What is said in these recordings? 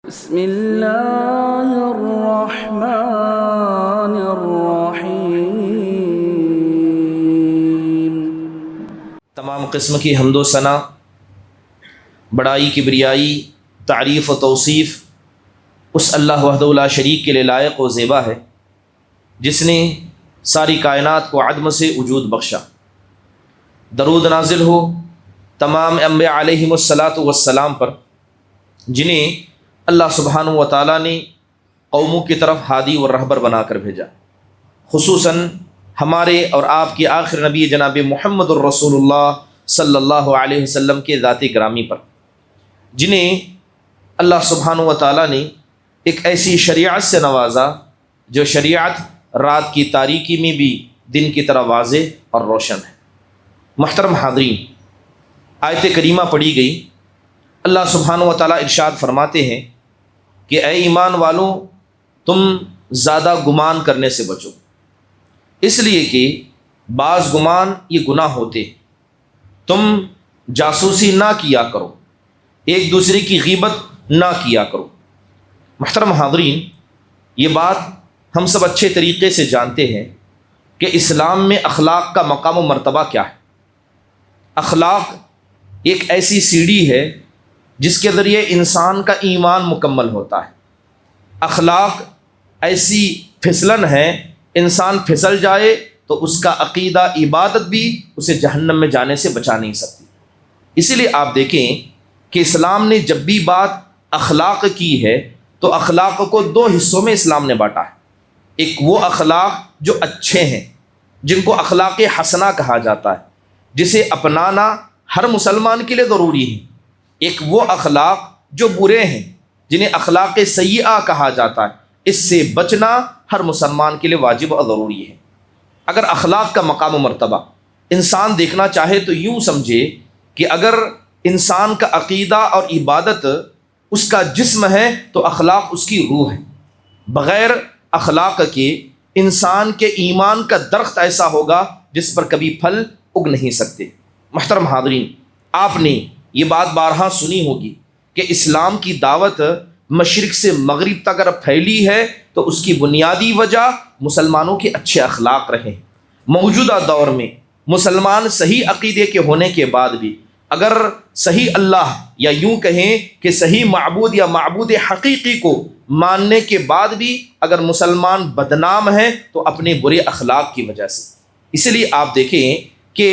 بسم اللہ الرحمن الرحیم۔ تمام قسم کی حمد و ثنا، بڑائی کبریائی، تعریف و توصیف اس اللہ وحدہ لا شریک کے لیے لائق و زیبا ہے جس نے ساری کائنات کو عدم سے وجود بخشا۔ درود نازل ہو تمام انبیاء علیہم الصلاۃ والسلام پر جنہیں اللہ سبحانہ و تعالیٰ نے قوموں کی طرف ہادی و رہبر بنا کر بھیجا، خصوصاً ہمارے اور آپ کے آخر نبی جناب محمد الرسول اللہ صلی اللہ علیہ وسلم کے ذات گرامی پر، جنہیں اللہ سبحانہ و تعالیٰ نے ایک ایسی شریعت سے نوازا جو شریعت رات کی تاریکی میں بھی دن کی طرح واضح اور روشن ہے۔ محترم حاضرین، آیت کریمہ پڑھی گئی، اللہ سبحانہ و تعالیٰ ارشاد فرماتے ہیں کہ اے ایمان والوں، تم زیادہ گمان کرنے سے بچو، اس لیے کہ بعض گمان یہ گناہ ہوتے ہیں۔ تم جاسوسی نہ کیا کرو، ایک دوسرے کی غیبت نہ کیا کرو۔ محترم حاضرین، یہ بات ہم سب اچھے طریقے سے جانتے ہیں کہ اسلام میں اخلاق کا مقام و مرتبہ کیا ہے۔ اخلاق ایک ایسی سیڑھی ہے جس کے ذریعے انسان کا ایمان مکمل ہوتا ہے۔ اخلاق ایسی پھسلن ہے، انسان پھسل جائے تو اس کا عقیدہ، عبادت بھی اسے جہنم میں جانے سے بچا نہیں سکتی۔ اسی لیے آپ دیکھیں کہ اسلام نے جب بھی بات اخلاق کی ہے تو اخلاق کو دو حصوں میں اسلام نے بانٹا ہے۔ ایک وہ اخلاق جو اچھے ہیں، جن کو اخلاق حسنہ کہا جاتا ہے، جسے اپنانا ہر مسلمان کے لیے ضروری ہے۔ ایک وہ اخلاق جو برے ہیں، جنہیں اخلاق سیئہ کہا جاتا ہے، اس سے بچنا ہر مسلمان کے لیے واجب اور ضروری ہے۔ اگر اخلاق کا مقام و مرتبہ انسان دیکھنا چاہے تو یوں سمجھے کہ اگر انسان کا عقیدہ اور عبادت اس کا جسم ہے تو اخلاق اس کی روح ہے۔ بغیر اخلاق کے انسان کے ایمان کا درخت ایسا ہوگا جس پر کبھی پھل اگ نہیں سکتے۔ محترم حاضرین، آپ نے یہ بات بارہا سنی ہوگی کہ اسلام کی دعوت مشرق سے مغرب تک اگر پھیلی ہے تو اس کی بنیادی وجہ مسلمانوں کے اچھے اخلاق رہے ہیں۔ موجودہ دور میں مسلمان صحیح عقیدے کے ہونے کے بعد بھی اگر صحیح اللہ یا یوں کہیں کہ صحیح معبود یا معبود حقیقی کو ماننے کے بعد بھی اگر مسلمان بدنام ہے تو اپنے برے اخلاق کی وجہ سے۔ اس لیے آپ دیکھیں کہ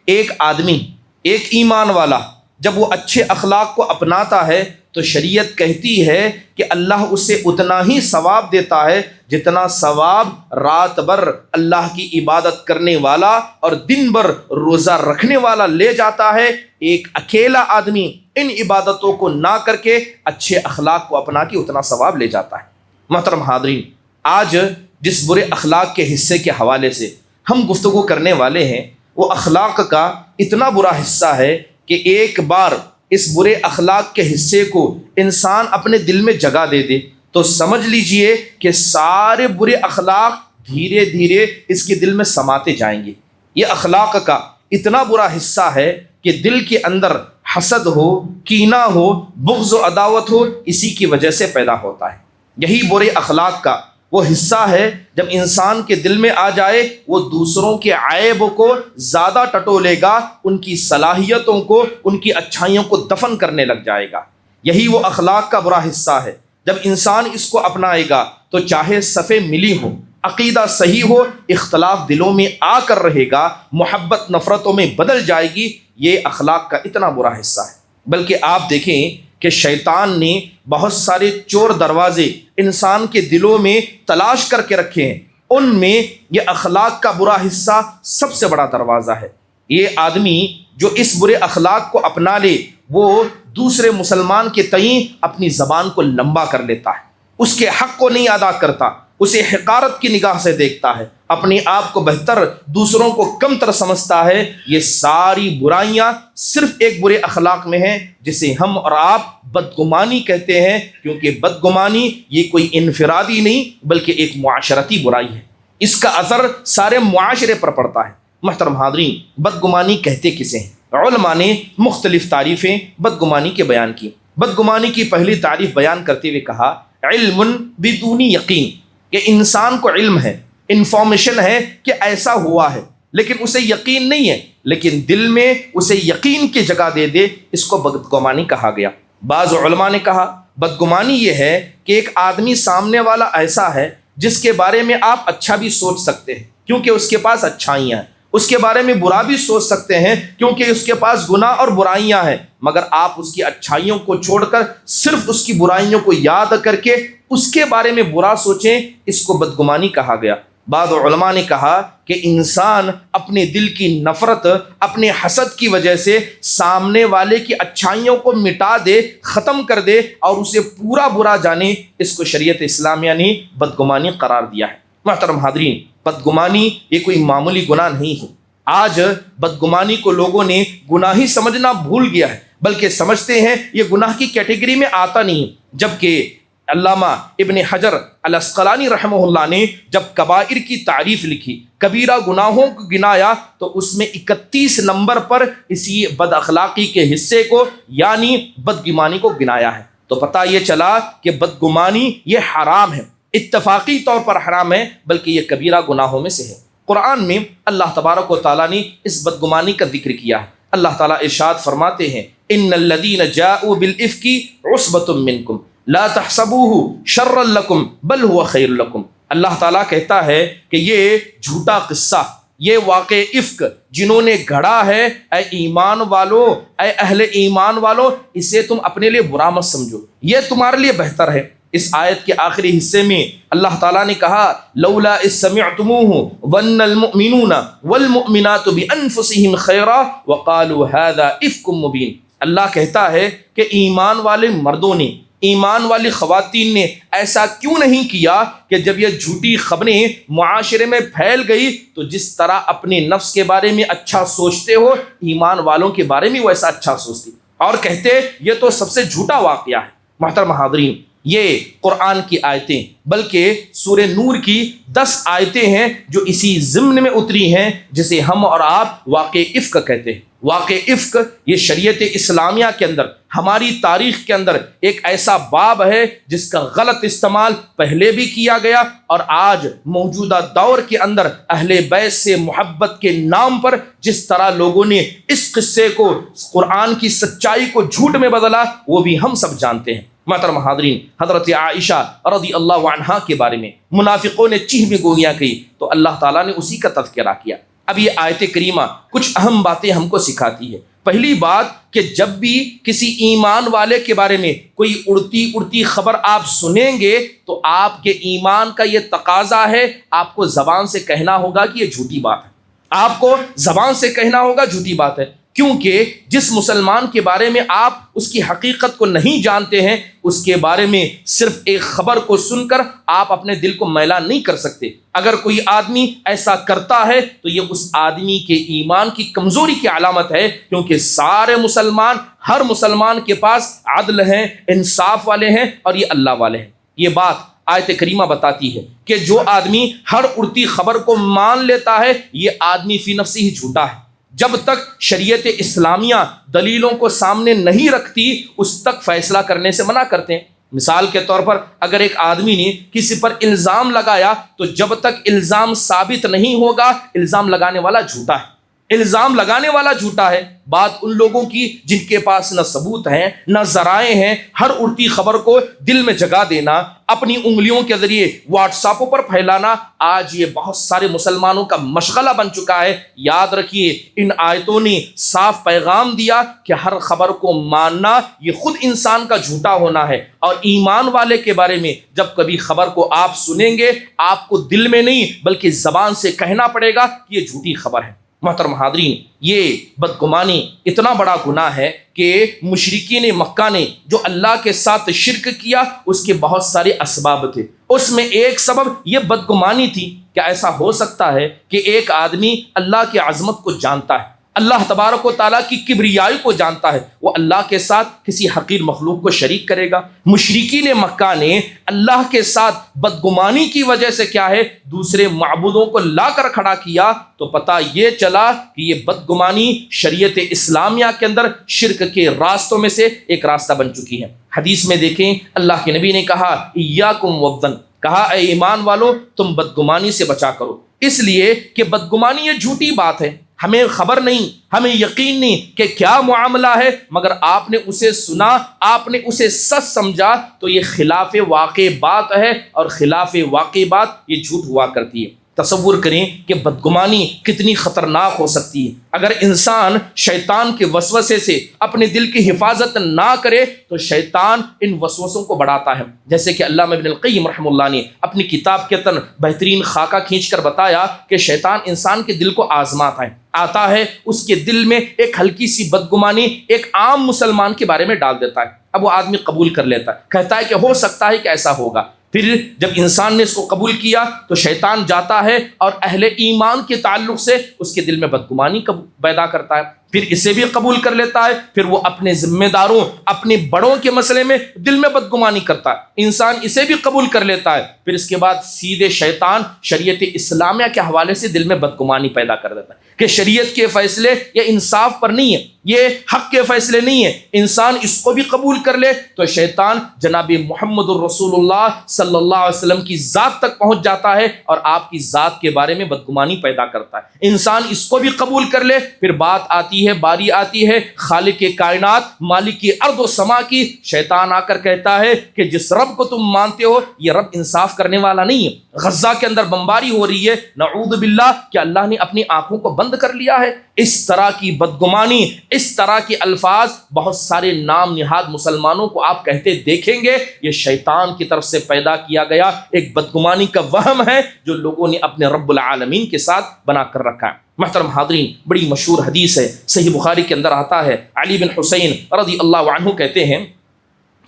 ایک آدمی، ایک ایمان والا جب وہ اچھے اخلاق کو اپناتا ہے تو شریعت کہتی ہے کہ اللہ اسے اتنا ہی ثواب دیتا ہے جتنا ثواب رات بھر اللہ کی عبادت کرنے والا اور دن بھر روزہ رکھنے والا لے جاتا ہے۔ ایک اکیلا آدمی ان عبادتوں کو نہ کر کے اچھے اخلاق کو اپنا کے اتنا ثواب لے جاتا ہے۔ محترم حاضرین، آج جس برے اخلاق کے حصے کے حوالے سے ہم گفتگو کرنے والے ہیں وہ اخلاق کا اتنا برا حصہ ہے کہ ایک بار اس برے اخلاق کے حصے کو انسان اپنے دل میں جگہ دے دے تو سمجھ لیجئے کہ سارے برے اخلاق دھیرے دھیرے اس کے دل میں سماتے جائیں گے۔ یہ اخلاق کا اتنا برا حصہ ہے کہ دل کے اندر حسد ہو، کینہ ہو، بغض و عداوت ہو، اسی کی وجہ سے پیدا ہوتا ہے۔ یہی برے اخلاق کا وہ حصہ ہے جب انسان کے دل میں آ جائے وہ دوسروں کے عیب کو زیادہ ٹٹولے گا، ان کی صلاحیتوں کو، ان کی اچھائیوں کو دفن کرنے لگ جائے گا۔ یہی وہ اخلاق کا برا حصہ ہے جب انسان اس کو اپنائے گا تو چاہے صفیں ملی ہو، عقیدہ صحیح ہو، اختلاف دلوں میں آ کر رہے گا، محبت نفرتوں میں بدل جائے گی۔ یہ اخلاق کا اتنا برا حصہ ہے۔ بلکہ آپ دیکھیں کہ شیطان نے بہت سارے چور دروازے انسان کے دلوں میں تلاش کر کے رکھے ہیں، ان میں یہ اخلاق کا برا حصہ سب سے بڑا دروازہ ہے۔ یہ آدمی جو اس برے اخلاق کو اپنا لے وہ دوسرے مسلمان کے تئیں اپنی زبان کو لمبا کر لیتا ہے، اس کے حق کو نہیں ادا کرتا، اسے حقارت کی نگاہ سے دیکھتا ہے، اپنے آپ کو بہتر، دوسروں کو کم تر سمجھتا ہے۔ یہ ساری برائیاں صرف ایک برے اخلاق میں ہیں جسے ہم اور آپ بدگمانی کہتے ہیں، کیونکہ بدگمانی یہ کوئی انفرادی نہیں بلکہ ایک معاشرتی برائی ہے، اس کا اثر سارے معاشرے پر پڑتا ہے۔ محترم حاضرین، بدگمانی کہتے کسے ہیں؟ علماء نے مختلف تعریفیں بدگمانی کے بیان کی۔ بدگمانی کی پہلی تعریف بیان کرتے ہوئے کہا علم بدون یقین، کہ انسان کو علم ہے، انفارمیشن ہے کہ ایسا ہوا ہے، لیکن اسے یقین نہیں ہے، لیکن دل میں اسے یقین کی جگہ دے دے، اس کو بدگمانی کہا گیا۔ بعض علماء نے کہا بدگمانی یہ ہے کہ ایک آدمی سامنے والا ایسا ہے جس کے بارے میں آپ اچھا بھی سوچ سکتے ہیں کیونکہ اس کے پاس اچھائیاں ہیں، اس کے بارے میں برا بھی سوچ سکتے ہیں کیونکہ اس کے پاس گناہ اور برائیاں ہیں، مگر آپ اس کی اچھائیوں کو چھوڑ کر صرف اس کی برائیوں کو یاد کر کے اس کے بارے میں برا سوچیں، اس کو بدگمانی کہا گیا۔ بعض علماء نے کہا کہ انسان اپنے دل کی نفرت، اپنے حسد کی وجہ سے سامنے والے کی اچھائیوں کو مٹا دے، ختم کر دے اور اسے پورا برا جانے، اس کو شریعت اسلامیہ نے بدگمانی قرار دیا ہے۔ محترم حاضرین، بدگمانی یہ کوئی معمولی گناہ نہیں ہے۔ آج بدگمانی کو لوگوں نے گناہ ہی سمجھنا بھول گیا ہے، بلکہ سمجھتے ہیں یہ گناہ کی کیٹیگری میں آتا نہیں، جبکہ علامہ ابن حجر العسقلانی رحمہ اللہ نے جب کبائر کی تعریف لکھی، کبیرہ گناہوں کو گنایا، تو اس میں 31 نمبر پر اسی بد اخلاقی کے حصے کو یعنی بدگمانی کو گنایا ہے۔ تو پتہ یہ چلا کہ بدگمانی یہ حرام ہے، اتفاقی طور پر حرام ہے، بلکہ یہ کبیرہ گناہوں میں سے ہے۔ قرآن میں اللہ تبارک و تعالیٰ نے اس بدگمانی کا ذکر کیا ہے۔ اللہ تعالیٰ ارشاد فرماتے ہیں ان الذین جاءوا بالافک عصبۃ منکم لا تحسبوه شرا لکم بل هو خیر لکم۔ اللہ تعالیٰ کہتا ہے کہ یہ جھوٹا قصہ، یہ واقع افک جنہوں نے گھڑا ہے، اے ایمان والو، اے اہل ایمان والو، اسے تم اپنے لیے برا مت سمجھو، یہ تمہارے لیے بہتر ہے۔ اس آیت کے آخری حصے میں اللہ تعالیٰ نے کہا لولا اذ سمعتموه ظن المؤمنون والمؤمنات بانفسهم خیرا وقالوا هذا افک مبین۔ اللہ کہتا ہے کہ ایمان والے مردوں نے، ایمان والی خواتین نے ایسا کیوں نہیں کیا کہ جب یہ جھوٹی خبریں معاشرے میں پھیل گئی تو جس طرح اپنے نفس کے بارے میں اچھا سوچتے ہو، ایمان والوں کے بارے میں ویسا اچھا سوچتے اور کہتے یہ تو سب سے جھوٹا واقعہ ہے۔ محترم حاضرین، یہ قرآن کی آیتیں بلکہ سورہ نور کی 10 آیتیں ہیں جو اسی ضمن میں اتری ہیں جسے ہم اور آپ واقع افک کہتے ہیں۔ واقع افک یہ شریعت اسلامیہ کے اندر، ہماری تاریخ کے اندر ایک ایسا باب ہے جس کا غلط استعمال پہلے بھی کیا گیا، اور آج موجودہ دور کے اندر اہل بیت سے محبت کے نام پر جس طرح لوگوں نے اس قصے کو، قرآن کی سچائی کو جھوٹ میں بدلا، وہ بھی ہم سب جانتے ہیں۔ محترم حاضرین، حضرت عائشہ رضی اللہ عنہا کے بارے میں منافقوں نے چیخ میں گویاں کی تو اللہ تعالیٰ نے اسی کا تذکرہ کیا۔ اب یہ آیت کریمہ کچھ اہم باتیں ہم کو سکھاتی ہے۔ پہلی بات کہ جب بھی کسی ایمان والے کے بارے میں کوئی اڑتی خبر آپ سنیں گے تو آپ کے ایمان کا یہ تقاضا ہے، آپ کو زبان سے کہنا ہوگا کہ یہ جھوٹی بات ہے، آپ کو زبان سے کہنا ہوگا جھوٹی بات ہے، کیونکہ جس مسلمان کے بارے میں آپ اس کی حقیقت کو نہیں جانتے ہیں، اس کے بارے میں صرف ایک خبر کو سن کر آپ اپنے دل کو میلا نہیں کر سکتے۔ اگر کوئی آدمی ایسا کرتا ہے تو یہ اس آدمی کے ایمان کی کمزوری کی علامت ہے، کیونکہ سارے مسلمان، ہر مسلمان کے پاس عدل ہیں، انصاف والے ہیں اور یہ اللہ والے ہیں۔ یہ بات آیت کریمہ بتاتی ہے کہ جو آدمی ہر اڑتی خبر کو مان لیتا ہے، یہ آدمی فی نفسی ہی جھوٹا ہے۔ جب تک شریعت اسلامیہ دلیلوں کو سامنے نہیں رکھتی، اس تک فیصلہ کرنے سے منع کرتے ہیں۔ مثال کے طور پر اگر ایک آدمی نے کسی پر الزام لگایا تو جب تک الزام ثابت نہیں ہوگا، الزام لگانے والا جھوٹا ہے، الزام لگانے والا جھوٹا ہے۔ بات ان لوگوں کی جن کے پاس نہ ثبوت ہیں نہ ذرائع ہیں، ہر اڑتی خبر کو دل میں جگہ دینا، اپنی انگلیوں کے ذریعے واٹس ایپوں پر پھیلانا، آج یہ بہت سارے مسلمانوں کا مشغلہ بن چکا ہے۔ یاد رکھیے، ان آیتوں نے صاف پیغام دیا کہ ہر خبر کو ماننا یہ خود انسان کا جھوٹا ہونا ہے، اور ایمان والے کے بارے میں جب کبھی خبر کو آپ سنیں گے، آپ کو دل میں نہیں بلکہ زبان سے کہنا پڑے گا کہ یہ جھوٹی خبر ہے۔ محترم حاضرین، یہ بدگمانی اتنا بڑا گناہ ہے کہ مشرکین مکہ نے جو اللہ کے ساتھ شرک کیا، اس کے بہت سارے اسباب تھے، اس میں ایک سبب یہ بدگمانی تھی۔ کیا ایسا ہو سکتا ہے کہ ایک آدمی اللہ کی عظمت کو جانتا ہے، اللہ تبارک و تعالیٰ کی کبریائی کو جانتا ہے، وہ اللہ کے ساتھ کسی حقیر مخلوق کو شریک کرے گا؟ مشرکین مکہ نے اللہ کے ساتھ بدگمانی کی وجہ سے کیا ہے دوسرے معبودوں کو لا کر کھڑا کیا، تو پتہ یہ چلا کہ یہ بدگمانی شریعت اسلامیہ کے اندر شرک کے راستوں میں سے ایک راستہ بن چکی ہے۔ حدیث میں دیکھیں اللہ کے نبی نے کہا ایاکم والظن، کہا اے ایمان والو تم بدگمانی سے بچا کرو، اس لیے کہ بدگمانی یہ جھوٹی بات ہے، ہمیں خبر نہیں، ہمیں یقین نہیں کہ کیا معاملہ ہے، مگر آپ نے اسے سنا، آپ نے اسے سچ سمجھا، تو یہ خلاف واقع بات ہے، اور خلاف واقع بات یہ جھوٹ ہوا کرتی ہے۔ تصور کریں کہ بدگمانی کتنی خطرناک ہو سکتی ہے۔ اگر انسان شیطان کے وسوسے سے اپنے دل کی حفاظت نہ کرے تو شیطان ان وسوسوں کو بڑھاتا ہے، جیسے کہ علامہ ابن القیم رحمہ اللہ نے اپنی کتاب کے تن بہترین خاکہ کھینچ کر بتایا کہ شیطان انسان کے دل کو آزماتا ہے، آتا ہے اس کے دل میں ایک ہلکی سی بدگمانی ایک عام مسلمان کے بارے میں ڈال دیتا ہے، اب وہ آدمی قبول کر لیتا ہے، کہتا ہے کہ ہو سکتا ہے کہ ایسا ہوگا۔ پھر جب انسان نے اس کو قبول کیا تو شیطان جاتا ہے اور اہل ایمان کے تعلق سے اس کے دل میں بدگمانی پیدا کرتا ہے، پھر اسے بھی قبول کر لیتا ہے، پھر وہ اپنے ذمہ داروں اپنے بڑوں کے مسئلے میں دل میں بدگمانی کرتا ہے، انسان اسے بھی قبول کر لیتا ہے، پھر اس کے بعد سیدھے شیطان شریعت اسلامیہ کے حوالے سے دل میں بدگمانی پیدا کر دیتا ہے کہ شریعت کے فیصلے یہ انصاف پر نہیں ہے، یہ حق کے فیصلے نہیں ہے، انسان اس کو بھی قبول کر لے تو شیطان جناب محمد الرسول اللہ صلی اللہ علیہ وسلم کی ذات تک پہنچ جاتا ہے اور آپ کی ذات کے بارے میں بدگمانی پیدا کرتا ہے۔ انسان اس کو بھی قبول کر لے، پھر بات آتی ہے، باری آتی ہے خالق کائنات مالک کی ارض و سما کی، شیطان آ کر کہتا ہے کہ جس رب کو تم مانتے ہو یہ رب انصاف کرنے والا نہیں ہے۔ غزہ کے اندر بمباری ہو رہی ہے، نعوذ باللہ کہ اللہ نے اپنی آنکھوں کو بند کر لیا ہے۔ اس طرح کی بدگمانی، اس طرح کے الفاظ بہت سارے نام نہاد مسلمانوں کو آپ کہتے دیکھیں گے، یہ شیطان کی طرف سے پیدا کیا گیا ایک بدگمانی کا وہم ہے جو لوگوں نے اپنے رب العالمین کے ساتھ بنا کر رکھا ہے۔ محترم حاضرین، بڑی مشہور حدیث ہے، صحیح بخاری کے اندر آتا ہے، علی بن حسین رضی اللہ عنہ کہتے ہیں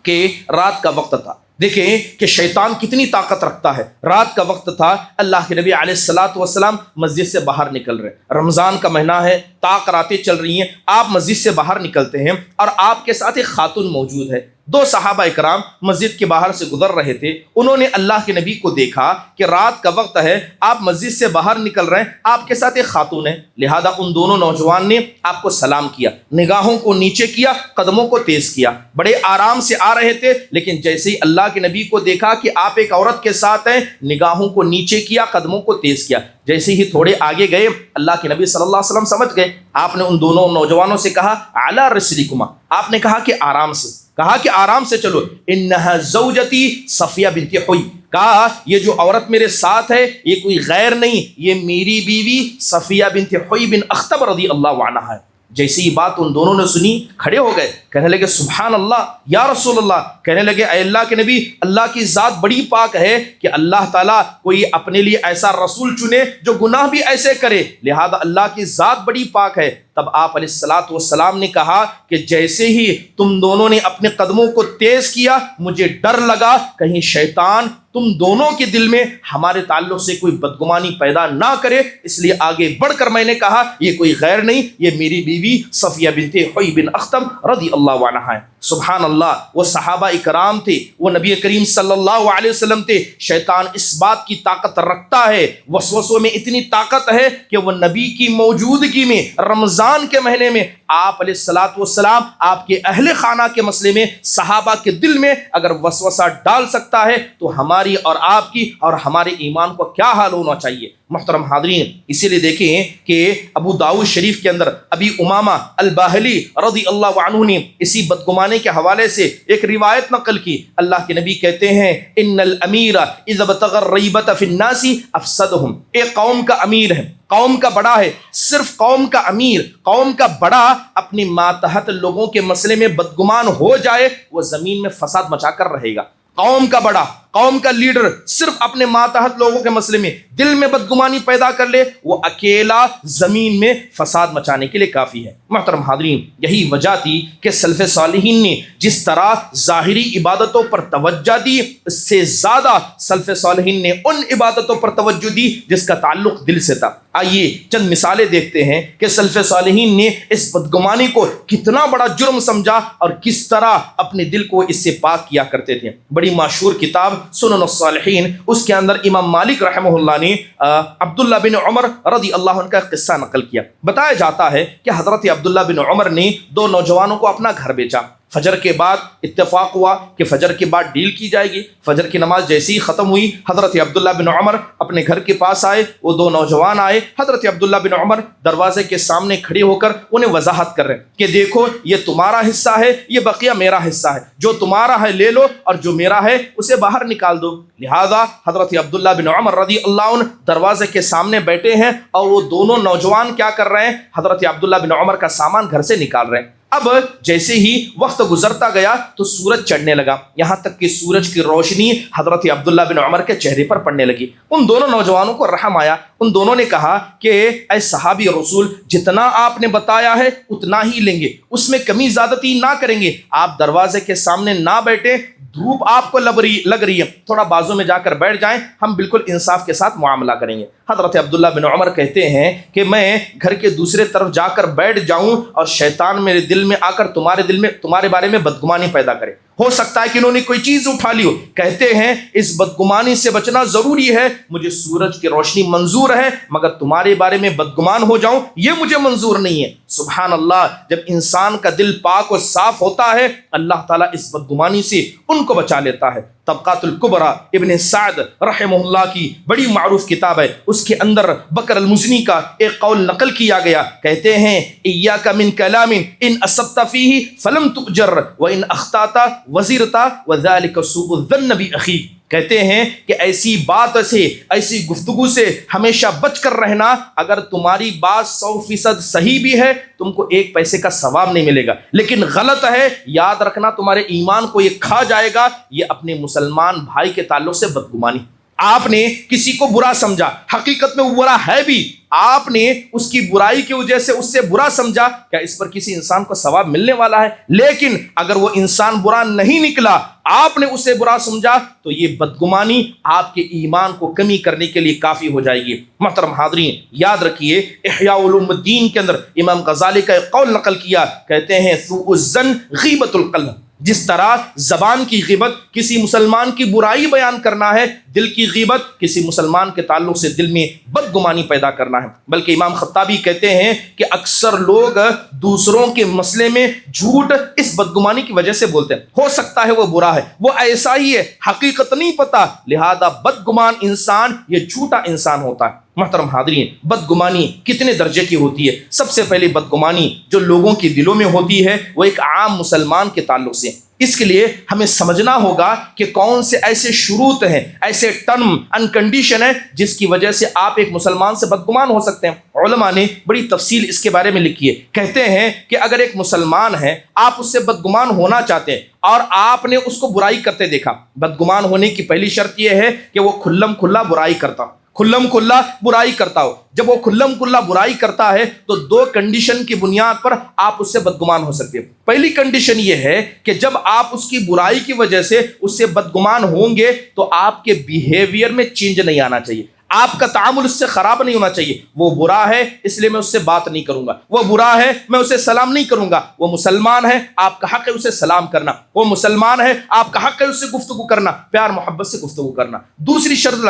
کہ رات کا وقت تھا، دیکھیں کہ شیطان کتنی طاقت رکھتا ہے، رات کا وقت تھا، اللہ کے نبی علیہ الصلوۃ والسلام مسجد سے باہر نکل رہے، رمضان کا مہینہ ہے، طاق راتیں چل رہی ہیں، آپ مسجد سے باہر نکلتے ہیں اور آپ کے ساتھ ایک خاتون موجود ہے، دو صحابہ اکرام مسجد کے باہر سے گزر رہے تھے، انہوں نے اللہ کے نبی کو دیکھا کہ رات کا وقت ہے، آپ مسجد سے باہر نکل رہے ہیں، آپ کے ساتھ ایک خاتون ہے، لہذا ان دونوں نوجوان نے آپ کو سلام کیا، نگاہوں کو نیچے کیا، قدموں کو تیز کیا، بڑے آرام سے آ رہے تھے، لیکن جیسے ہی اللہ کے نبی کو دیکھا کہ آپ ایک عورت کے ساتھ ہیں، نگاہوں کو نیچے کیا، قدموں کو تیز کیا، جیسے ہی تھوڑے آگے گئے اللہ کے نبی صلی اللہ علیہ وسلم سمجھ گئے، آپ نے ان دونوں نوجوانوں سے کہا علی رسلکما، آپ نے کہا کہ آرام سے، کہا کہ آرام سے چلو، انہا زوجتی صفیہ بنت حوی، کہا یہ جو عورت میرے ساتھ ہے یہ کوئی غیر نہیں، یہ میری بیوی صفیہ بنت حوی بن اخطب رضی اللہ عنہا ہے۔ جیسی یہ بات ان دونوں نے سنی کھڑے ہو گئے، کہنے لگے سبحان اللہ یا رسول اللہ، کہنے لگے اے اللہ کے نبی، اللہ کی ذات بڑی پاک ہے کہ اللہ تعالیٰ کوئی اپنے لیے ایسا رسول چنے جو گناہ بھی ایسے کرے، لہذا اللہ کی ذات بڑی پاک ہے۔ تب آپ علیہ الصلوۃ والسلام نے کہا کہ جیسے ہی تم دونوں نے اپنے قدموں کو تیز کیا مجھے ڈر لگا کہیں شیطان تم دونوں کے دل میں ہمارے تعلق سے کوئی بدگمانی پیدا نہ کرے، اس لیے آگے بڑھ کر میں نے کہا یہ کوئی غیر نہیں، یہ میری بیوی صفیہ بنت حوی بن اخطب رضی اللہ عنہا ہے۔ سبحان اللہ، وہ صحابہ اکرام تھے، وہ نبی کریم صلی اللہ علیہ وسلم تھے۔ شیطان اس بات کی طاقت رکھتا ہے، وسوسوں میں اتنی طاقت ہے کہ وہ نبی کی موجودگی میں رمضان کے مہینے میں آپ علیہ الصلوۃ والسلام آپ کے اہل خانہ کے مسئلے میں صحابہ کے دل میں اگر وسوسہ ڈال سکتا ہے تو ہماری اور آپ کی اور ہمارے ایمان کو کیا حال ہونا چاہیے۔ محترم حاضرین، اسی لیے دیکھیں کہ ابو داؤد شریف کے اندر ابی امامہ الباہلی رضی اللہ عنہ نے اسی بدگمانے کے حوالے سے ایک روایت نقل کی، اللہ کے نبی کہتے ہیں ان الامیر اذا ابتغى الریبۃ فی الناس افسدهم، ایک قوم کا امیر ہے، قوم کا بڑا ہے، صرف قوم کا امیر، قوم کا بڑا اپنی ماتحت لوگوں کے مسئلے میں بدگمان ہو جائے وہ زمین میں فساد مچا کر رہے گا۔ قوم کا بڑا، قوم کا لیڈر صرف اپنے ماتحت لوگوں کے مسئلے میں دل میں بدگمانی پیدا کر لے، وہ اکیلا زمین میں فساد مچانے کے لیے کافی ہے۔ محترم حاضرین، یہی وجہ تھی کہ سلف صالحین نے جس طرح ظاہری عبادتوں پر توجہ دی، اس سے زیادہ سلف صالحین نے ان عبادتوں پر توجہ دی جس کا تعلق دل سے تھا۔ آئیے چند مثالیں دیکھتے ہیں کہ سلف صالحین نے اس بدگمانی کو کتنا بڑا جرم سمجھا اور کس طرح اپنے دل کو اس سے پاک کیا کرتے تھے۔ بڑی مشہور کتاب سنن الصالحین، اس کے اندر امام مالک رحمہ اللہ نے عبداللہ بن عمر رضی اللہ عنہ کا قصہ نقل کیا۔ بتایا جاتا ہے کہ حضرت عبداللہ بن عمر نے دو نوجوانوں کو اپنا گھر بیچا۔ فجر کے بعد اتفاق ہوا کہ فجر کے بعد ڈیل کی جائے گی۔ فجر کی نماز جیسے ہی ختم ہوئی، حضرت عبداللہ بن عمر اپنے گھر کے پاس آئے، وہ دو نوجوان آئے، حضرت عبداللہ بن عمر دروازے کے سامنے کھڑے ہو کر انہیں وضاحت کر رہے ہیں کہ دیکھو یہ تمہارا حصہ ہے، یہ بقیہ میرا حصہ ہے، جو تمہارا ہے لے لو اور جو میرا ہے اسے باہر نکال دو۔ لہذا حضرت عبداللہ بن عمر رضی اللہ عنہ دروازے کے سامنے بیٹھے ہیں اور وہ دونوں نوجوان کیا کر رہے ہیں؟ حضرت عبداللہ بن عمر کا سامان گھر سے نکال رہے ہیں۔ اب جیسے ہی وقت گزرتا گیا تو سورج چڑھنے لگا، یہاں تک کہ سورج کی روشنی حضرت عبداللہ بن عمر کے چہرے پر پڑنے لگی۔ ان دونوں نوجوانوں کو رحم آیا، ان دونوں نے کہا کہ اے صحابی رسول، جتنا آپ نے بتایا ہے اتنا ہی لیں گے، اس میں کمی زیادتی نہ کریں گے۔ آپ دروازے کے سامنے نہ بیٹھیں، دھوپ آپ کو لگ رہی ہے، تھوڑا بازو میں جا کر بیٹھ جائیں، ہم بالکل انصاف کے ساتھ معاملہ کریں گے۔ حضرت عبداللہ بن عمر کہتے ہیں کہ میں گھر کے دوسرے طرف جا کر بیٹھ جاؤں اور شیطان میرے دل میں آ کر تمہارے بارے میں بدگمانی پیدا کرے، ہو سکتا ہے کہ انہوں نے کوئی چیز اٹھا لی ہو۔ کہتے ہیں اس بدگمانی سے بچنا ضروری ہے، مجھے سورج کی روشنی منظور ہے مگر تمہارے بارے میں بدگمان ہو جاؤں یہ مجھے منظور نہیں ہے۔ سبحان اللہ، جب انسان کا دل پاک اور صاف ہوتا ہے اللہ تعالیٰ اس بدگمانی سے ان کو بچا لیتا ہے۔ طبقات الکبریٰ ابن سعد رحمہ اللہ کی بڑی معروف کتاب ہے، اس کے اندر بکر المزنی کا ایک قول نقل کیا گیا۔ کہتے ہیں ایاک من کلام ان اصبت فیہ فلم تؤجر وان اخطأت وزرت وذلک سوء الظن باخیک۔ کہتے ہیں کہ ایسی بات سے، ایسی گفتگو سے ہمیشہ بچ کر رہنا، اگر تمہاری بات 100% صحیح بھی ہے تم کو 1 پیسے کا ثواب نہیں ملے گا، لیکن غلط ہے یاد رکھنا تمہارے ایمان کو یہ کھا جائے گا۔ یہ اپنے مسلمان بھائی کے تعلق سے بدگمانی، آپ نے کسی کو برا سمجھا، حقیقت میں وہ برا ہے بھی، آپ نے اس کی برائی کی وجہ سے اس سے برا سمجھا، کیا اس پر کسی انسان کو ثواب ملنے والا ہے؟ لیکن اگر وہ انسان برا نہیں نکلا، آپ نے اسے برا سمجھا تو یہ بدگمانی آپ کے ایمان کو کمی کرنے کے لیے کافی ہو جائے گی۔ محترم حاضرین، یاد رکھیے احیاء علوم الدین کے اندر امام غزالی کا ایک قول نقل کیا، کہتے ہیں سوء الظن غیبت القلب۔ جس طرح زبان کی غیبت کسی مسلمان کی برائی بیان کرنا ہے، دل کی غیبت کسی مسلمان کے تعلق سے دل میں بدگمانی پیدا کرنا ہے۔ بلکہ امام خطابی کہتے ہیں کہ اکثر لوگ دوسروں کے مسئلے میں جھوٹ اس بدگمانی کی وجہ سے بولتے ہیں، ہو سکتا ہے وہ برا ہے، وہ ایسا ہی ہے، حقیقت نہیں پتا، لہذا بدگمان انسان یہ جھوٹا انسان ہوتا ہے۔ محترم حاضرین، بدگمانی کتنے درجے کی ہوتی ہے؟ سب سے پہلے بدگمانی جو لوگوں کے دلوں میں ہوتی ہے وہ ایک عام مسلمان کے تعلق سے۔ اس کے لیے ہمیں سمجھنا ہوگا کہ کون سے ایسے شروط ہیں، ایسے ٹرم اینڈ کنڈیشن ہیں جس کی وجہ سے آپ ایک مسلمان سے بدگمان ہو سکتے ہیں۔ علماء نے بڑی تفصیل اس کے بارے میں لکھی ہے، کہتے ہیں کہ اگر ایک مسلمان ہے، آپ اس سے بدگمان ہونا چاہتے ہیں اور آپ نے اس کو برائی کرتے دیکھا، بدگمان ہونے کی پہلی شرط یہ ہے کہ وہ کھلم کھلا برائی کرتا ہو، کھلم کھلا برائی کرتا ہو۔ جب وہ کھلم کھلا برائی کرتا ہے تو 2 کنڈیشن کی بنیاد پر آپ اس سے بدگمان ہو سکتے ہیں۔ پہلی کنڈیشن یہ ہے کہ جب آپ اس کی برائی کی وجہ سے اس سے بدگمان ہوں گے تو آپ کے بیہیویئر میں چینج نہیں آنا چاہیے، آپ کا تعامل اس سے خراب نہیں ہونا چاہیے۔ وہ برا ہے اس لیے میں اس سے بات نہیں کروں گا، وہ برا ہے میں اسے سلام نہیں کروں گا، وہ مسلمان ہے آپ کا حق ہے اسے سلام کرنا، وہ مسلمان ہے آپ کا حق ہے اس سے گفتگو کرنا، پیار محبت سے گفتگو کرنا۔ دوسری شرط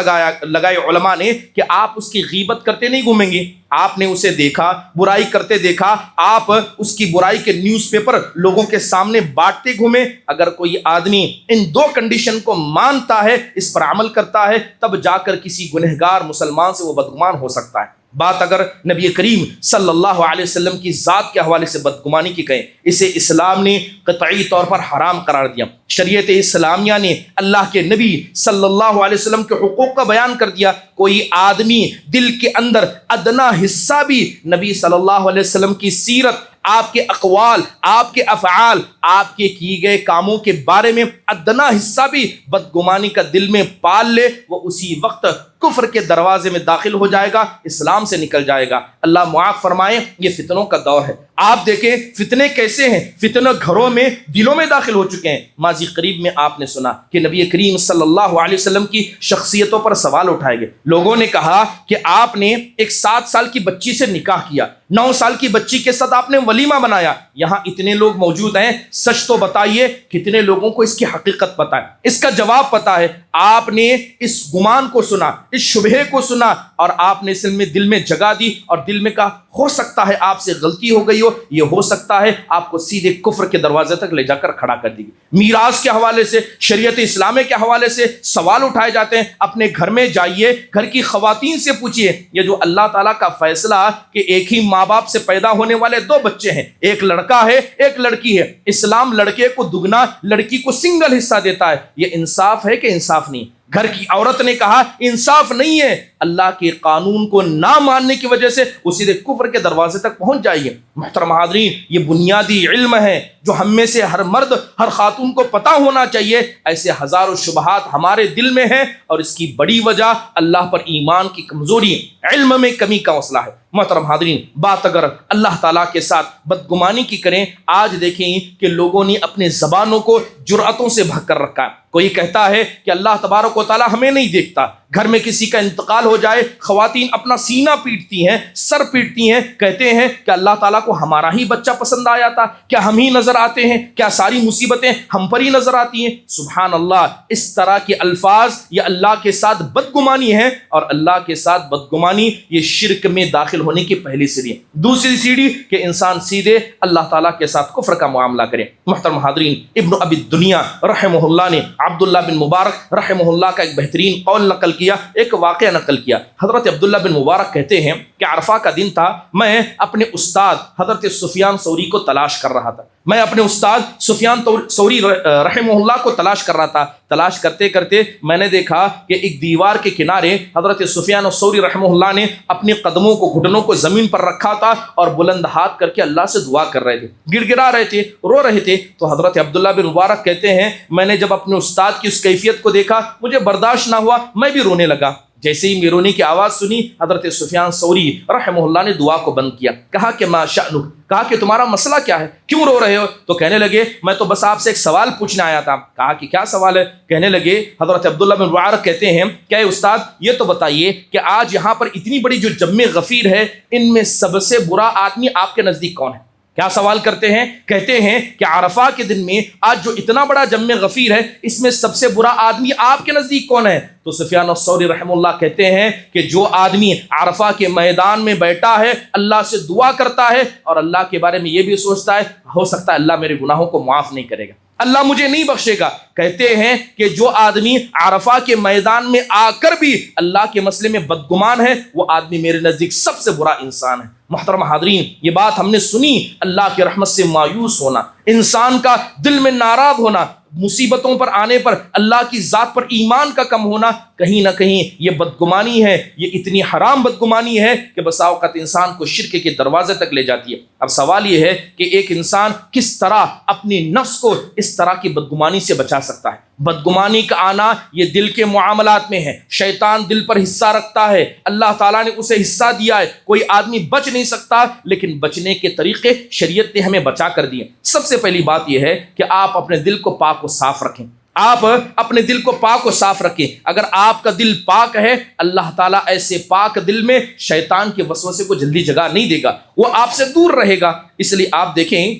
لگائی علماء نے کہ آپ اس کی غیبت کرتے نہیں گھومیں گے۔ آپ نے اسے دیکھا، برائی کرتے دیکھا، آپ اس کی برائی کے نیوز پیپر لوگوں کے سامنے بانٹتے گھومیں۔ اگر کوئی آدمی ان 2 کنڈیشن کو مانتا ہے، اس پر عمل کرتا ہے، تب جا کر کسی گنہگار مسلمان سے وہ بدگمان ہو سکتا ہے۔ بات اگر نبی کریم صلی اللہ علیہ وسلم کی ذات کے حوالے سے بدگمانی کی کہیں، اسے اسلام نے قطعی طور پر حرام قرار دیا۔ شریعت اسلامیہ نے اللہ کے نبی صلی اللہ علیہ وسلم کے حقوق کا بیان کر دیا۔ کوئی آدمی دل کے اندر ادنا حصہ بھی نبی صلی اللہ علیہ وسلم کی سیرت، آپ کے اقوال، آپ کے افعال، آپ کے کیے گئے کاموں کے بارے میں ادنا حصہ بھی بدگمانی کا دل میں پال لے، وہ اسی وقت کفر کے دروازے میں داخل ہو جائے گا، اسلام سے نکل جائے گا۔ اللہ معاف فرمائے، یہ فتنوں کا دور ہے۔ آپ دیکھیں فتنے کیسے ہیں، فتنے گھروں میں، دلوں میں داخل ہو چکے ہیں۔ ماضی قریب میں آپ نے سنا کہ نبی کریم صلی اللہ علیہ وسلم کی شخصیتوں پر سوال اٹھائے گئے۔ لوگوں نے کہا کہ آپ نے ایک 7 سال کی بچی سے نکاح کیا، 9 سال کی بچی کے ساتھ آپ نے ولیمہ بنایا، یہاں اتنے لوگ موجود ہیں، سچ تو بتائیے کتنے لوگوں کو اس کی حقیقت پتہ ہے، اس کا جواب پتہ ہے؟ آپ نے اس گمان کو سنا، اس شبہے کو سنا، اور آپ نے اس میں دل میں جگہ دی اور دل میں کہا ہو سکتا ہے آپ سے غلطی ہو گئی ہو، یہ ہو سکتا ہے آپ کو سیدھے کفر کے دروازے تک لے جا کر کھڑا کر دی گئی۔ میراث کے حوالے سے، شریعت اسلامیہ کے حوالے سے سوال اٹھائے جاتے ہیں۔ اپنے گھر میں جائیے، گھر کی خواتین سے پوچھئے، یہ جو اللہ تعالیٰ کا فیصلہ کہ ایک ہی ماں باپ سے پیدا ہونے والے 2 بچے ہیں، ایک لڑکا ہے ایک لڑکی ہے، اسلام لڑکے کو دگنا لڑکی کو سنگل حصہ دیتا ہے، یہ انصاف ہے کہ انصاف نہیں؟ گھر کی عورت نے کہا انصاف نہیں ہے، اللہ کے قانون کو نہ ماننے کی وجہ سے وہ سیدھے کفر کے دروازے تک پہنچ جائیے۔ محترم حاضرین، یہ بنیادی علم ہے جو ہم میں سے ہر مرد ہر خاتون کو پتہ ہونا چاہیے۔ ایسے ہزاروں شبہات ہمارے دل میں ہیں اور اس کی بڑی وجہ اللہ پر ایمان کی کمزوری، علم میں کمی کا مسئلہ ہے۔ محترم حاضرین، بات اگر اللہ تعالیٰ کے ساتھ بدگمانی کی کریں، آج دیکھیں کہ لوگوں نے اپنے زبانوں کو جرأتوں سے بھر کر رکھا ہے۔ کوئی کہتا ہے کہ اللہ تبارک و تعالیٰ ہمیں نہیں دیکھتا، گھر میں کسی کا انتقال ہو جائے، خواتین اپنا سینہ پیٹتی ہیں، سر پیٹتی ہیں، کہتے ہیں کہ اللہ تعالیٰ کو ہمارا ہی بچہ پسند آیا تھا، کیا ہم ہی نظر آتے ہیں، کیا ساری مصیبتیں ہم پر ہی نظر آتی ہیں؟ سبحان اللہ، اس طرح کے الفاظ یہ اللہ کے ساتھ بدگمانی ہے، اور اللہ کے ساتھ بدگمانی یہ شرک میں داخل ہونے کی پہلی سیڑھی ہے۔ دوسری سیڑھی کہ انسان سیدھے اللہ تعالیٰ کے ساتھ کفر کا معاملہ کرے۔ محترم حاضرین، ابن ابی الدنیا رحمہ اللہ نے عبداللہ بن مبارک رحمہ اللہ کا ایک بہترین قول نقل کیا، ایک واقعہ نقل کیا۔ حضرت عبداللہ بن مبارک کہتے ہیں کہ عرفہ کا دن تھا، میں اپنے استاد حضرت سفیان ثوری کو تلاش کر رہا تھا، میں اپنے استاد سفیان ثوری رحمہ اللہ کو تلاش کر رہا تھا۔ تلاش کرتے کرتے میں نے دیکھا کہ ایک دیوار کے کنارے حضرت سفیان ثوری رحمہ اللہ نے اپنے قدموں کو، گھٹنوں کو زمین پر رکھا تھا اور بلند ہاتھ کر کے اللہ سے دعا کر رہے تھے، گڑ گڑا رہے تھے، رو رہے تھے۔ تو حضرت عبداللہ بن مبارک کہتے ہیں میں نے جب اپنے استاد کی اس کیفیت کو دیکھا مجھے برداشت نہ ہوا، میں بھی رونے لگا۔ جیسے ہی میں رونے کی آواز سنی، حضرت سفیان ثوری رحمہ اللہ نے دعا کو بند کیا، کہا کہ ما شأنک، کہا کہ تمہارا مسئلہ کیا ہے، کیوں رو رہے ہو؟ تو کہنے لگے میں تو بس آپ سے ایک سوال پوچھنے آیا تھا۔ کہا کہ کیا سوال ہے؟ کہنے لگے حضرت عبداللہ بن مبارک کہتے ہیں کہ اے استاد یہ تو بتائیے کہ آج یہاں پر اتنی بڑی جو جم غفیر ہے، ان میں سب سے برا آدمی آپ کے نزدیک کون ہے؟ کیا سوال کرتے ہیں؟ کہتے ہیں کہ عرفہ کے دن میں آج جو اتنا بڑا جم غفیر ہے، اس میں سب سے برا آدمی آپ کے نزدیک کون ہے؟ تو سفیان الثوری رحمہ اللہ کہتے ہیں کہ جو آدمی عرفہ کے میدان میں بیٹھا ہے، اللہ سے دعا کرتا ہے اور اللہ کے بارے میں یہ بھی سوچتا ہے ہو سکتا ہے اللہ میرے گناہوں کو معاف نہیں کرے گا، اللہ مجھے نہیں بخشے گا۔ کہتے ہیں کہ جو آدمی عرفہ کے میدان میں آ کر بھی اللہ کے مسئلے میں بدگمان ہے، وہ آدمی میرے نزدیک سب سے برا انسان ہے۔ محترم حاضرین، یہ بات ہم نے سنی، اللہ کی رحمت سے مایوس ہونا، انسان کا دل میں ناراض ہونا، مصیبتوں پر آنے پر اللہ کی ذات پر ایمان کا کم ہونا، کہیں نہ کہیں یہ بدگمانی ہے، یہ اتنی حرام بدگمانی ہے کہ بسا اوقات انسان کو شرک کے دروازے تک لے جاتی ہے۔ اب سوال یہ ہے کہ ایک انسان کس طرح اپنی نفس کو اس طرح کی بدگمانی سے بچا سکتا ہے؟ بدگمانی کا آنا یہ دل کے معاملات میں ہے، شیطان دل پر حصہ رکھتا ہے، اللہ تعالیٰ نے اسے حصہ دیا ہے، کوئی آدمی بچ نہیں سکتا، لیکن بچنے کے طریقے شریعت نے ہمیں بچا کر دیے۔ سب سے پہلی بات یہ ہے کہ آپ اپنے دل کو پاک و صاف رکھیں، آپ اپنے دل کو پاک و صاف رکھیں۔ اگر آپ کا دل پاک ہے، اللہ تعالیٰ ایسے پاک دل میں شیطان کے وسوسے کو جلدی جگہ نہیں دے گا، وہ آپ سے دور رہے گا۔ اس لیے آپ دیکھیں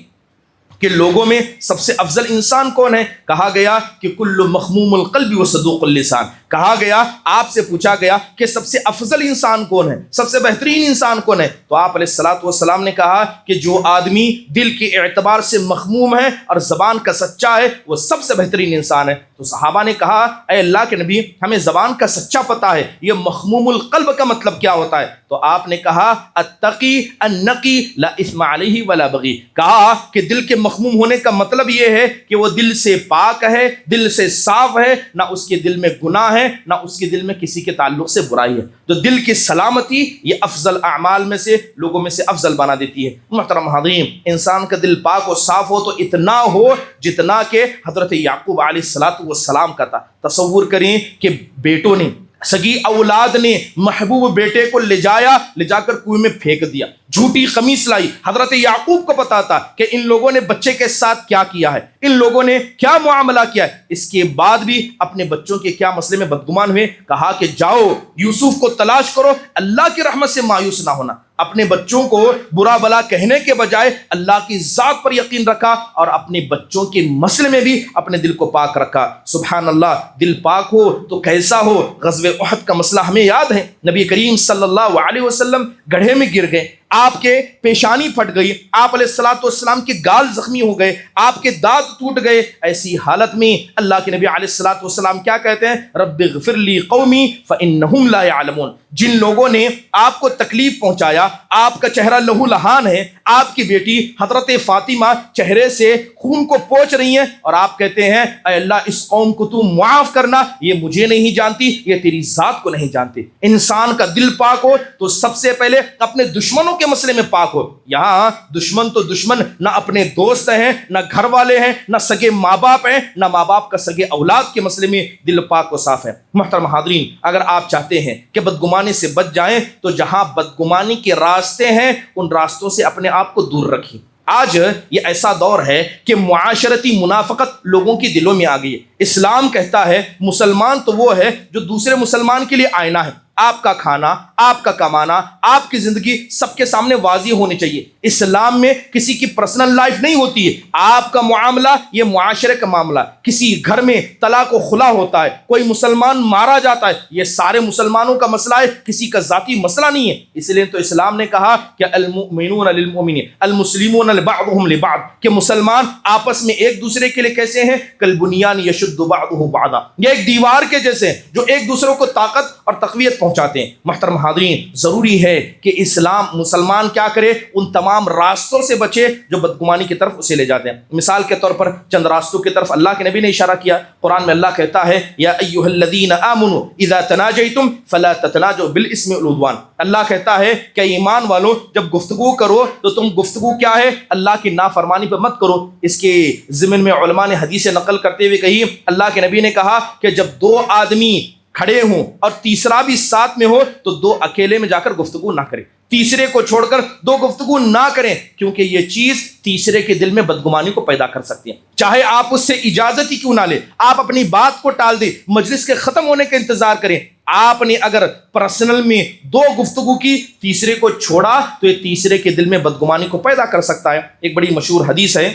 کہ لوگوں میں سب سے افضل انسان کون ہے؟ کہا گیا کہ کل مخموم القلب و صدوق اللسان۔ کہا گیا، آپ سے پوچھا گیا کہ سب سے افضل انسان کون ہے، سب سے بہترین انسان کون ہے؟ تو آپ علیہ الصلوۃ والسلام نے کہا کہ جو آدمی دل کے اعتبار سے مخموم ہے اور زبان کا سچا ہے، وہ سب سے بہترین انسان ہے۔ تو صحابہ نے کہا اے اللہ کے نبی، ہمیں زبان کا سچا پتہ ہے، یہ مخموم القلب کا مطلب کیا ہوتا ہے؟ تو آپ نے کہا التقی النقی لا اثم علیہ ولا بغی، کہا کہ دل کے مخموم ہونے کا مطلب یہ ہے کہ وہ دل سے پاک ہے، دل سے صاف ہے، نہ اس کے دل میں گناہ ہے، نہ اس کے دل میں کسی کے تعلق سے برائی ہے۔ تو دل کی سلامتی یہ افضل اعمال میں سے، لوگوں میں سے افضل بنا دیتی ہے۔ محترم حاضرین، انسان کا دل پاک و صاف ہو تو اتنا ہو جتنا کہ حضرت یعقوب علیہ السلام کا تھا۔ تصور کریں کہ بیٹوں نے، سگی اولاد نے محبوب بیٹے کو لے جا کر کنویں میں پھینک دیا، جھوٹی قمیص لائی۔ حضرت یعقوب کو پتا تھا کہ ان لوگوں نے بچے کے ساتھ کیا کیا ہے، ان لوگوں نے کیا معاملہ کیا ہے، اس کے بعد بھی اپنے بچوں کے کیا مسئلے میں بدگمان ہوئے، کہا کہ جاؤ یوسف کو تلاش کرو، اللہ کی رحمت سے مایوس نہ ہونا۔ اپنے بچوں کو برا بلا کہنے کے بجائے اللہ کی ذات پر یقین رکھا اور اپنے بچوں کے مسئلے میں بھی اپنے دل کو پاک رکھا۔ سبحان اللہ، دل پاک ہو تو کیسا ہو۔ غزوہ احد کا مسئلہ ہمیں یاد ہے، نبی کریم صلی اللہ علیہ وسلم گڑھے میں گر گئے، آپ کے پیشانی پھٹ گئی، آپ علیہ السلام کے گال زخمی ہو گئے، آپ کے دانت ٹوٹ گئے۔ ایسی حالت میں اللہ کے نبی علیہ السلام کیا کہتے ہیں؟ رب اغفر لی قومی فانہم لا یعلمون۔ جن لوگوں نے آپ کو تکلیف پہنچایا، آپ کا چہرہ لہو لہان ہے، آپ کی بیٹی حضرت فاطمہ چہرے سے خون کو پوچھ رہی ہیں اور آپ کہتے ہیں اے اللہ اس قوم کو تو معاف کرنا، یہ مجھے نہیں جانتی، یہ تیری ذات کو نہیں جانتی۔ انسان کا دل پاک ہو تو سب سے پہلے اپنے دشمنوں کے مسئلے میں پاک ہو۔ یہاں دشمن تو دشمن نہ اپنے دوست ہیں، نہ گھر والے ہیں، نہ سگے ماں باپ ہیں، نہ ماں باپ کا سگے اولاد کے مسئلے میں دل پاک و صاف ہے۔ محترم حاضرین، اگر آپ چاہتے ہیں کہ بدگمانی سے بچ جائیں تو جہاں بدگمانی کے راستے ہیں ان راستوں سے اپنے آپ کو دور رکھیں۔ آج یہ ایسا دور ہے کہ معاشرتی منافقت لوگوں کی دلوں میں آ گئی ہے۔ اسلام کہتا ہے مسلمان تو وہ ہے جو دوسرے مسلمان کے لیے آئینہ ہے۔ آپ کا کھانا، آپ کا کمانا، آپ کی زندگی سب کے سامنے واضح ہونی چاہیے۔ اسلام میں کسی کی پرسنل لائف نہیں ہوتی ہے، آپ کا معاملہ یہ معاشرے کا معاملہ۔ کسی گھر میں طلاق و خلا ہوتا ہے، کوئی مسلمان مارا جاتا ہے، یہ سارے مسلمانوں کا مسئلہ ہے، کسی کا ذاتی مسئلہ نہیں ہے۔ اس لیے تو اسلام نے کہا کہ المؤمنون للمؤمنین المسلمون لبعضهم لبعض، کہ مسلمان آپس میں ایک دوسرے کے لیے کیسے ہیں؟ کالبنیان یشد بعضه بعضا، یہ ایک دیوار کے جیسے ہیں جو ایک دوسرے کو طاقت اور تقویت پہنچاتے ہیں۔ محترم حاضرین، ضروری ہے کہ اسلام مسلمان کیا کرے؟ ان تمام راستوں سے بچے جو بدگمانی کی طرف اسے لے جاتے ہیں۔ مثال کے طور پر چند راستوں کی طرف اللہ کے نبی نے اشارہ کیا۔ قرآن میں اللہ کہتا ہے یا ایھا الذین آمنوا اذا تناجیتم فلا تتناجوا بالاسم والعدوان۔ اللہ کہتا ہے کہ ایمان والو جب گفتگو کرو تو تم گفتگو کیا ہے؟ اللہ کی نافرمانی پہ مت کرو۔ اس کے ضمن میں علماء نے حدیث نقل کرتے ہوئے کہی، اللہ کے نبی نے کہا کہ جب دو آدمی کھڑے ہوں اور تیسرا بھی ساتھ میں ہو تو دو اکیلے میں جا کر گفتگو نہ کریں، تیسرے کو چھوڑ کر دو گفتگو نہ کریں، کیونکہ یہ چیز تیسرے کے دل میں بدگمانی کو پیدا کر سکتی ہے۔ چاہے آپ اس سے اجازت ہی کیوں نہ لیں، آپ اپنی بات کو ٹال دیں، مجلس کے ختم ہونے کا انتظار کریں۔ آپ نے اگر پرسنل میں دو گفتگو کی، تیسرے کو چھوڑا تو یہ تیسرے کے دل میں بدگمانی کو پیدا کر سکتا ہے۔ ایک بڑی مشہور حدیث ہے،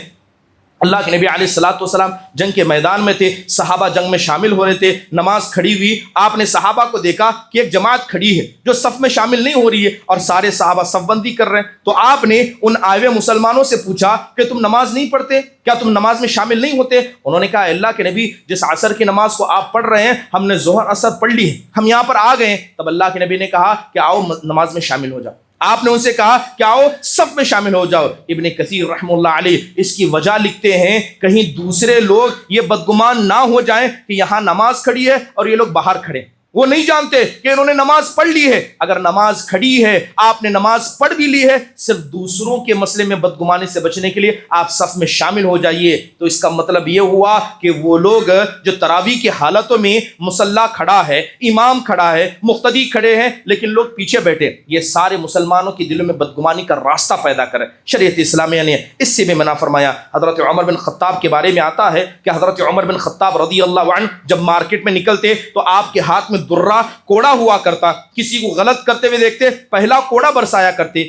اللہ کے نبی علیہ السلام جنگ کے میدان میں تھے، صحابہ جنگ میں شامل ہو رہے تھے، نماز کھڑی ہوئی، آپ نے صحابہ کو دیکھا کہ ایک جماعت کھڑی ہے جو صف میں شامل نہیں ہو رہی ہے اور سارے صحابہ صف بندی کر رہے ہیں، تو آپ نے ان آئے ہوئے مسلمانوں سے پوچھا کہ تم نماز نہیں پڑھتے کیا؟ تم نماز میں شامل نہیں ہوتے؟ انہوں نے کہا اللہ کے نبی جس عصر کی نماز کو آپ پڑھ رہے ہیں ہم نے ظہر عصر پڑھ لی ہے، ہم یہاں پر آ گئے ہیں۔ تب اللہ کے نبی نے کہا کہ آؤ نماز میں شامل ہو جاؤ۔ آپ نے ان سے کہا کہ آؤ صف میں شامل ہو جاؤ۔ ابن کثیر رحمہ اللہ علیہ اس کی وجہ لکھتے ہیں کہیں دوسرے لوگ یہ بدگمان نہ ہو جائیں کہ یہاں نماز کھڑی ہے اور یہ لوگ باہر کھڑے، وہ نہیں جانتے کہ انہوں نے نماز پڑھ لی ہے۔ اگر نماز کھڑی ہے، آپ نے نماز پڑھ بھی لی ہے، صرف دوسروں کے مسئلے میں بدگمانی سے بچنے کے لیے آپ صف میں شامل ہو جائیے۔ تو اس کا مطلب یہ ہوا کہ وہ لوگ جو تراویح کی حالتوں میں مصلی کھڑا ہے، امام کھڑا ہے، مقتدی کھڑے ہیں لیکن لوگ پیچھے بیٹھے، یہ سارے مسلمانوں کے دلوں میں بدگمانی کا راستہ پیدا کرے۔ شریعت اسلامیہ نے اس سے بھی منع فرمایا۔ حضرت عمر بن خطاب کے بارے میں آتا ہے کہ حضرت عمر بن خطاب رضی اللہ عنہ جب مارکیٹ میں نکلتے تو آپ کے ہاتھ میں درہ کوڑا ہوا کرتا، کسی کو غلط کرتے ہوئے دیکھتے پہلا کوڑا برسایا کرتے۔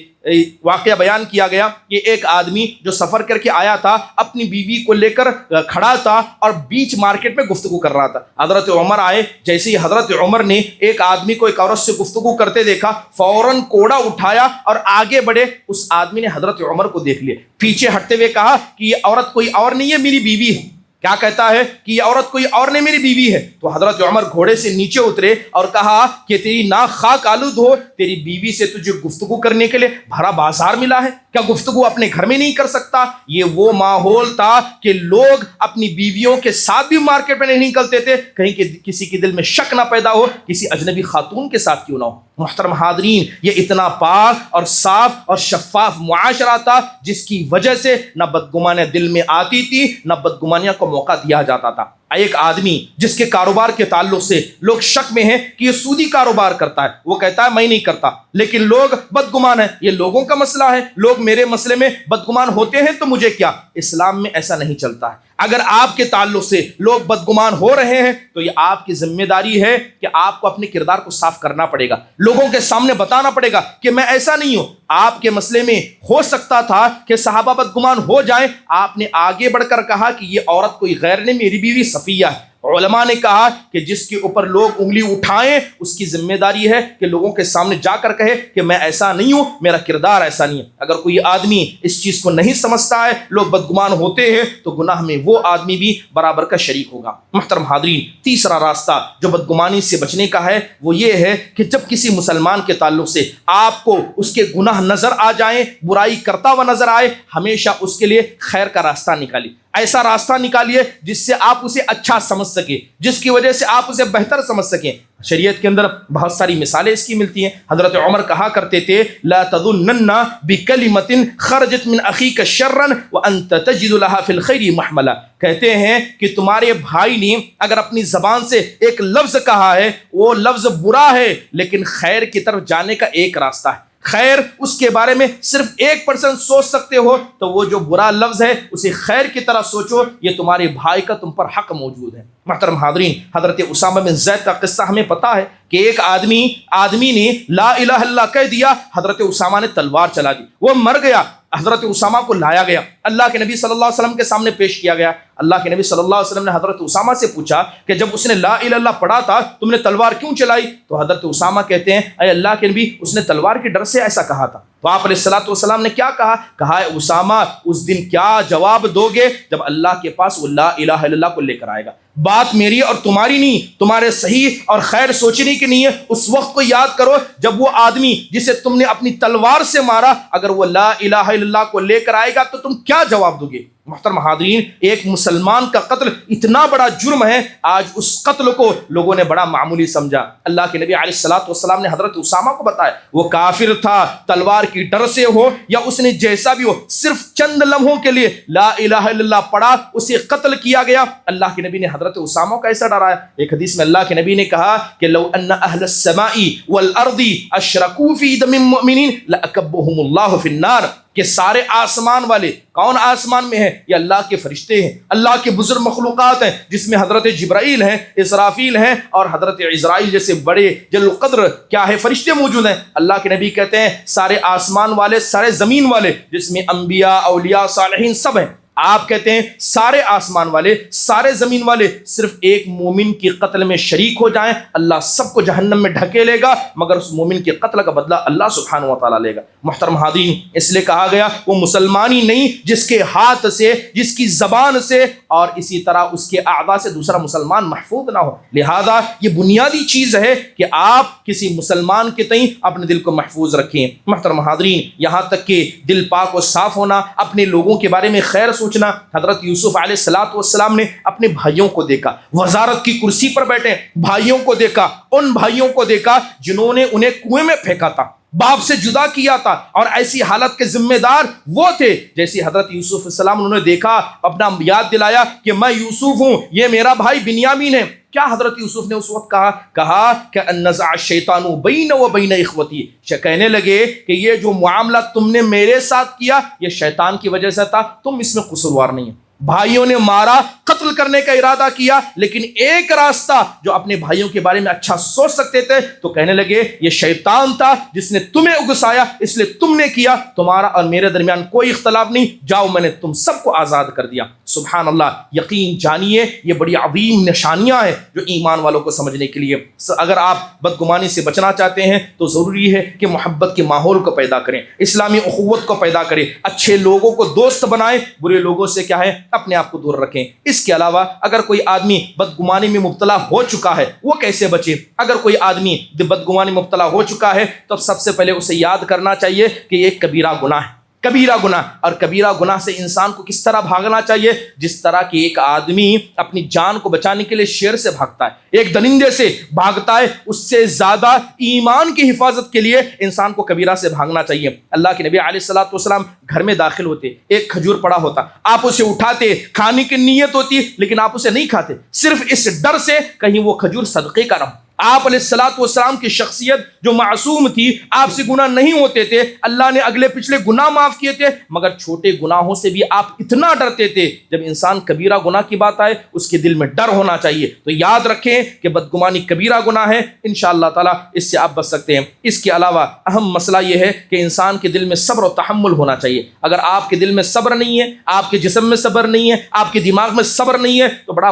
واقعہ بیان کیا گیا کہ ایک آدمی جو سفر کر کے آیا تھا اپنی بیوی کو لے کر کھڑا تھا اور بیچ مارکیٹ میں گفتگو کر رہا تھا۔ حضرت عمر آئے، جیسے ہی حضرت عمر نے ایک آدمی کو ایک عورت سے گفتگو کرتے دیکھا، فوراً کوڑا اٹھایا اور آگے بڑھے۔ اس آدمی نے حضرت عمر کو دیکھ لیا، پیچھے ہٹتے ہوئے کہا کہ یہ عورت کوئی اور نہیں ہے، میری بیوی ہے۔ کیا کہتا ہے کہ یہ عورت کوئی اور نہیں میری بیوی ہے. تو حضرت عمر گھوڑے سے نیچے اترے اور کہا کہ تیری ناک خاک آلود ہو, تیری بیوی سے تجھے گفتگو کرنے کے لیے بھرا بازار ملا ہے, کیا گفتگو اپنے گھر میں نہیں کر سکتا؟ یہ وہ ماحول تھا کہ لوگ اپنی بیویوں کے ساتھ بھی مارکیٹ میں نہیں نکلتے تھے, کہیں کہ کسی کے دل میں شک نہ پیدا ہو کسی اجنبی خاتون کے ساتھ کیوں نہ ہو. محترم حاضرین, یہ اتنا پاک اور صاف اور شفاف معاشرہ تھا جس کی وجہ سے نہ بدگمانیاں دل میں آتی تھی نہ بدگمانیاں کو موقع دیا جاتا تھا. ایک آدمی جس کے کاروبار کے تعلق سے لوگ شک میں ہیں کہ یہ سودی کاروبار کرتا ہے, وہ کہتا ہے میں نہیں کرتا, لیکن لوگ بدگمان ہیں, یہ لوگوں کا مسئلہ ہے, لوگ میرے مسئلے میں بدگمان ہوتے ہیں تو مجھے کیا. اسلام میں ایسا نہیں چلتا ہے. اگر آپ کے تعلق سے لوگ بدگمان ہو رہے ہیں تو یہ آپ کی ذمہ داری ہے کہ آپ کو اپنے کردار کو صاف کرنا پڑے گا, لوگوں کے سامنے بتانا پڑے گا کہ میں ایسا نہیں ہوں. آپ کے مسئلے میں ہو سکتا تھا کہ صحابہ بدگمان ہو جائیں, آپ نے آگے بڑھ کر کہا کہ یہ عورت کوئی غیر نہیں, میری بیوی صفیہ ہے. علماء نے کہا کہ جس کے اوپر لوگ انگلی اٹھائیں اس کی ذمہ داری ہے کہ لوگوں کے سامنے جا کر کہے کہ میں ایسا نہیں ہوں, میرا کردار ایسا نہیں ہے. اگر کوئی آدمی اس چیز کو نہیں سمجھتا ہے, لوگ بدگمان ہوتے ہیں, تو گناہ میں وہ آدمی بھی برابر کا شریک ہوگا. محترم حاضرین, تیسرا راستہ جو بدگمانی سے بچنے کا ہے وہ یہ ہے کہ جب کسی مسلمان کے تعلق سے آپ کو اس کے گناہ نظر آ جائیں, برائی کرتا ہوا نظر آئے, ہمیشہ اس کے لیے خیر کا راستہ نکالیے. ایسا راستہ نکالیے جس سے آپ اسے اچھا سمجھ سکیں, جس کی وجہ سے آپ اسے بہتر سمجھ سکیں. شریعت کے اندر بہت ساری مثالیں اس کی ملتی ہیں. حضرت عمر کہا کرتے تھے لا تظنن بکلمۃ خرجت من اخیک شرا وانت تجد لها فی الخیر محملا. کہتے ہیں کہ تمہارے بھائی نے اگر اپنی زبان سے ایک لفظ کہا ہے, وہ لفظ برا ہے لیکن خیر کی طرف جانے کا ایک راستہ ہے, خیر اس کے بارے میں صرف 1% سوچ سکتے ہو, تو وہ جو برا لفظ ہے اسے خیر کی طرح سوچو, یہ تمہارے بھائی کا تم پر حق موجود ہے. محترم حاضرین, حضرت اسامہ بن زید کا قصہ ہمیں پتا ہے کہ ایک آدمی نے لا الہ الا اللہ کہہ دیا, حضرت اسامہ نے تلوار چلا دی, وہ مر گیا. حضرت اسامہ کو لایا گیا, اللہ کے نبی صلی اللہ علیہ وسلم کے سامنے پیش کیا گیا. اللہ کے نبی صلی اللہ علیہ وسلم نے حضرت اسامہ سے پوچھا کہ جب اس نے لا الہ الا اللہ پڑھا تھا تم نے تلوار کیوں چلائی؟ تو حضرت اسامہ کہتے ہیں اے اللہ کے نبی, اس نے تلوار کے ڈر سے ایسا کہا تھا. تو آپ علیہ الصلوۃ والسلام نے کیا کہا اے اسامہ, اس دن کیا جواب دو گے جب اللہ کے پاس وہ لا الہ الا اللہ کو لے کر آئے گا. بات میری اور تمہاری نہیں, تمہارے صحیح اور خیر سوچنے کی نہیں ہے. اس وقت کو یاد کرو جب وہ آدمی جسے تم نے اپنی تلوار سے مارا, اگر وہ لا الہ الا اللہ کو لے کر آئے گا تو تم کیا جواب دو گے؟ محترم حاضرین, ایک مسلمان کا قتل اتنا بڑا جرم ہے, آج اس قتل کو لوگوں نے بڑا معمولی سمجھا. اللہ کے نبی علیہ الصلوۃ والسلام نے حضرت اسامہ کو بتایا وہ کافر تھا, تلوار کی ڈر سے ہو یا اس نے جیسا بھی ہو, صرف چند لمحوں کے لیے لا الہ الا اللہ پڑھا, اسے قتل کیا گیا. اللہ کے نبی نے حضرت اسامہ کو ایسا ڈرایا. ایک حدیث میں اللہ کے نبی نے کہا کہ لو ان اہل السماء والارض اشرکوا فی دم مؤمنین لاکبہم اللہ فی النار, کہ سارے آسمان والے, کون آسمان میں ہیں؟ یہ اللہ کے فرشتے ہیں, اللہ کے بزرگ مخلوقات ہیں, جس میں حضرت جبرائیل ہیں, اسرافیل ہیں اور حضرت عزرائیل جیسے بڑے جل القدر کیا ہے فرشتے موجود ہیں. اللہ کے نبی کہتے ہیں سارے آسمان والے, سارے زمین والے, جس میں انبیاء, اولیاء, صالحین سب ہیں. آپ کہتے ہیں سارے آسمان والے, سارے زمین والے صرف ایک مومن کی قتل میں شریک ہو جائیں, اللہ سب کو جہنم میں ڈھکے لے گا, مگر اس مومن کے قتل کا بدلہ اللہ سبحانہ و تعالیٰ لے گا. محترم حاضرین, اس لیے کہا گیا وہ مسلمان ہی نہیں جس کے ہاتھ سے, جس کی زبان سے اور اسی طرح اس کے اعضاء سے دوسرا مسلمان محفوظ نہ ہو. لہذا یہ بنیادی چیز ہے کہ آپ کسی مسلمان کے تئیں اپنے دل کو محفوظ رکھیں. محترم حاضرین, یہاں تک کہ دل پاک و صاف ہونا, اپنے لوگوں کے بارے میں خیر سوچنا. حضرت یوسف علیہ الصلوۃ والسلام نے اپنے بھائیوں کو دیکھا, وزارت کی کرسی پر بیٹھے بھائیوں کو دیکھا, ان بھائیوں کو دیکھا جنہوں نے انہیں کنویں میں پھینکا تھا, باپ سے جدا کیا تھا, اور ایسی حالت کے ذمہ دار وہ تھے جیسے حضرت یوسف علیہ السلام. انہوں نے دیکھا, اپنا یاد دلایا کہ میں یوسف ہوں, یہ میرا بھائی بنیامین ہے. کیا حضرت یوسف نے اس وقت کہا کہ النزع الشیطان بین و بین اخوتی, کہنے لگے کہ یہ جو معاملہ تم نے میرے ساتھ کیا یہ شیطان کی وجہ سے تھا, تم اس میں قصوروار نہیں ہیں. بھائیوں نے مارا, قتل کرنے کا ارادہ کیا, لیکن ایک راستہ جو اپنے بھائیوں کے بارے میں اچھا سوچ سکتے تھے تو کہنے لگے یہ شیطان تھا جس نے تمہیں اگسایا, اس لیے تم نے کیا, تمہارا اور میرے درمیان کوئی اختلاف نہیں, جاؤ میں نے تم سب کو آزاد کر دیا. سبحان اللہ, یقین جانیے یہ بڑی عظیم نشانیاں ہیں جو ایمان والوں کو سمجھنے کے لیے. اگر آپ بدگمانی سے بچنا چاہتے ہیں تو ضروری ہے کہ محبت کے ماحول کو پیدا کریں, اسلامی اخوت کو پیدا کریں, اچھے لوگوں کو دوست بنائیں, برے لوگوں سے کیا ہے اپنے آپ کو دور رکھیں۔ اس کے علاوہ اگر کوئی آدمی بدگمانی میں مبتلا ہو چکا ہے وہ کیسے بچے؟ اگر کوئی آدمی بدگمانی میں مبتلا ہو چکا ہے تو سب سے پہلے اسے یاد کرنا چاہیے کہ یہ ایک کبیرہ گناہ ہے، کبیرہ گناہ، اور کبیرہ گناہ سے انسان کو کس طرح بھاگنا چاہیے؟ جس طرح کہ ایک آدمی اپنی جان کو بچانے کے لیے شیر سے بھاگتا ہے، ایک درندے سے بھاگتا ہے، اس سے زیادہ ایمان کی حفاظت کے لیے انسان کو کبیرہ سے بھاگنا چاہیے۔ اللہ کے نبی علیہ الصلوۃ والسلام گھر میں داخل ہوتے، ایک کھجور پڑا ہوتا، آپ اسے اٹھاتے، کھانے کی نیت ہوتی لیکن آپ اسے نہیں کھاتے، صرف اس ڈر سے کہیں وہ کھجور صدقے کا نہ ہو۔ آپ علیہ الصلوۃ والسلام کی شخصیت جو معصوم تھی، آپ سے گناہ نہیں ہوتے تھے، اللہ نے اگلے پچھلے گناہ معاف کیے تھے، مگر چھوٹے گناہوں سے بھی آپ اتنا ڈرتے تھے۔ جب انسان کبیرہ گناہ کی بات آئے اس کے دل میں ڈر ہونا چاہیے۔ تو یاد رکھیں کہ بدگمانی کبیرہ گناہ ہے، انشاءاللہ تعالی اس سے آپ بچ سکتے ہیں۔ اس کے علاوہ اہم مسئلہ یہ ہے کہ انسان کے دل میں صبر و تحمل ہونا چاہیے۔ اگر آپ کے دل میں صبر نہیں ہے، آپ کے جسم میں صبر نہیں ہے، آپ کے دماغ میں صبر نہیں ہے تو بڑا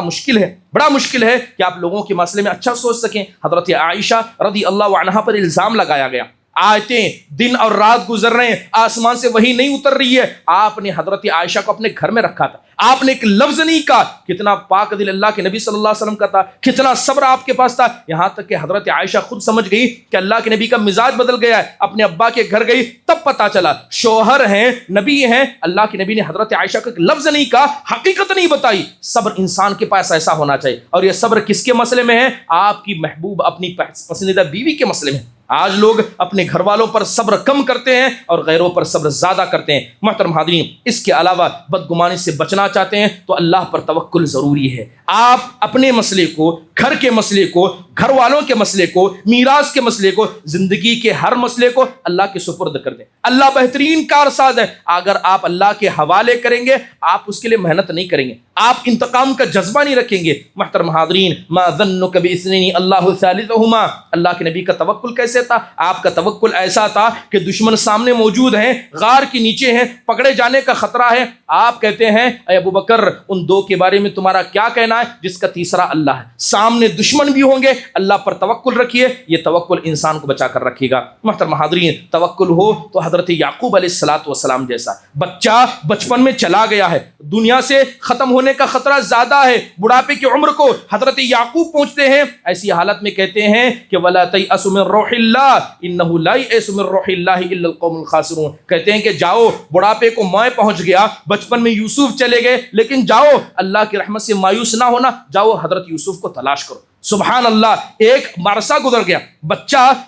مشکل ہے کہ آپ لوگوں کے مسئلے میں اچھا سوچ سکیں۔ حضرت عائشہ رضی اللہ عنہا پر الزام لگایا گیا، آیتیں دن اور رات گزر رہے ہیں، آسمان سے وحی نہیں اتر رہی ہے، آپ نے حضرت عائشہ کو اپنے گھر میں رکھا تھا، آپ نے ایک لفظ نہیں کہا۔ کتنا پاک دل اللہ کے نبی صلی اللہ علیہ وسلم کا تھا، کتنا صبر آپ کے پاس تھا، یہاں تک کہ حضرت عائشہ خود سمجھ گئی کہ اللہ کے نبی کا مزاج بدل گیا ہے، اپنے ابا کے گھر گئی، تب پتا چلا شوہر ہیں، نبی ہیں، اللہ کے نبی نے حضرت عائشہ کو ایک لفظ نہیں کہا، حقیقت نہیں بتائی۔ صبر انسان کے پاس ایسا ہونا چاہیے، اور یہ صبر کس کے مسئلے میں ہے؟ آپ کی محبوب اپنی پسندیدہ بیوی کے مسئلے میں۔ آج لوگ اپنے گھر والوں پر صبر کم کرتے ہیں اور غیروں پر صبر زیادہ کرتے ہیں۔ محترم حاضرین، اس کے علاوہ بدگمانی سے بچنا چاہتے ہیں تو اللہ پر توکل ضروری ہے۔ آپ اپنے مسئلے کو، گھر کے مسئلے کو، گھر والوں کے مسئلے کو، میراث کے مسئلے کو، زندگی کے ہر مسئلے کو اللہ کے سپرد کر دیں۔ اللہ بہترین کارساز ہے۔ اگر آپ اللہ کے حوالے کریں گے، آپ اس کے لیے محنت نہیں کریں گے، آپ انتقام کا جذبہ نہیں رکھیں گے۔ محترم حاضرین، ما ظنک باثنین اللہ ثالثہما، اللہ کے نبی کا توکل کیسے تھا؟ آپ کا توکل ایسا تھا کہ دشمن سامنے موجود ہیں، غار کے نیچے ہیں، پکڑے جانے کا خطرہ ہے، آپ کہتے ہیں اے ابو بکر ان دو کے بارے میں تمہارا کیا کہنا ہے جس کا تیسرا اللہ ہے؟ سامنے دشمن بھی ہوں گے، اللہ پر توکل رکھیے، یہ توکل انسان کو بچا کر رکھے گا۔ محترم حاضرین، توکل ہو تو حضرت یعقوب علیہ الصلوۃ والسلام جیسا بچہ بچپن میں چلا گیا ہے، دنیا سے ختم ہونے کا خطرہ زیادہ ہے، بڑھاپے کی عمر کو حضرت یعقوب پہنچتے ہیں، ایسی حالت میں کہتے ہیں کہ ولا تیأس من روح اللہ انہ لا یئس من روح اللہ الا القوم الخاسرون، کہتے ہیں کہ جاؤ، بڑھاپے کو میں پہنچ گیا، بچپن میں یوسف چلے گئے، لیکن جاؤ اللہ کی رحمت سے مایوس نہ ہونا، جاؤ حضرت یوسف کو تلاش کرو۔ سبحان اللہ، ایک عرصہ گزر گیا،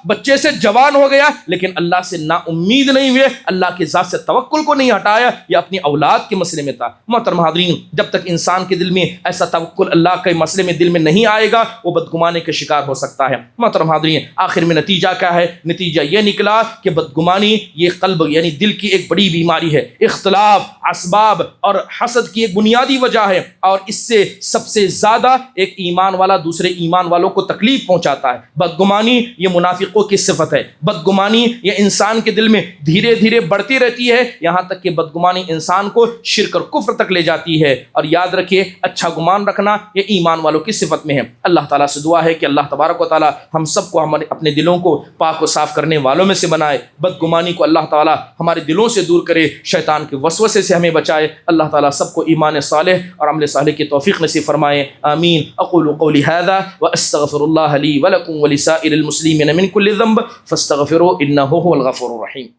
بچے سے جوان ہو گیا، لیکن اللہ سے نا امید نہیں ہوئے، اللہ کی ذات سے توکل کو نہیں ہٹایا، یہ اپنی اولاد کے مسئلے میں تھا۔ محترم حاضرین، جب تک انسان کے دل میں ایسا توکل اللہ کے مسئلے میں دل میں نہیں آئے گا، وہ بدگمانی کا شکار ہو سکتا ہے۔ محترم حاضرین، آخر میں نتیجہ کیا ہے؟ نتیجہ یہ نکلا کہ بدگمانی یہ قلب یعنی دل کی ایک بڑی بیماری ہے، اختلاف، اسباب اور حسد کی ایک بنیادی وجہ ہے، اور اس سے سب سے زیادہ ایک ایمان والا دوسرے ایمان والوں کو تکلیف پہنچاتا ہے۔ بدگمانی یہ منافقوں کی صفت ہے، بدگمانی یہ انسان کے دل میں دھیرے دھیرے بڑھتی رہتی ہے، یہاں تک کہ بدگمانی انسان کو شرک اور کفر تک لے جاتی ہے۔ اور یاد رکھیے، اچھا گمان رکھنا یہ ایمان والوں کی صفت میں ہے۔ اللہ تعالیٰ سے دعا ہے کہ اللہ تبارک و تعالیٰ ہم سب کو ہمارے اپنے دلوں کو پاک و صاف کرنے والوں میں سے بنائے، بدگمانی کو اللہ تعالیٰ ہمارے دلوں سے دور کرے، شیطان کے وسوسے سے ہمیں بچائے۔ اللہ تعالیٰ سب کو ایمان صالح اور عمل صالح کی توفیق نصیب فرمائے، آمین۔ اقول قولی ھذا واستغفر اللہ لی ولکم ولسائر المسلمین من کل ذنب فاستغفروه انہ هو الغفور الرحیم۔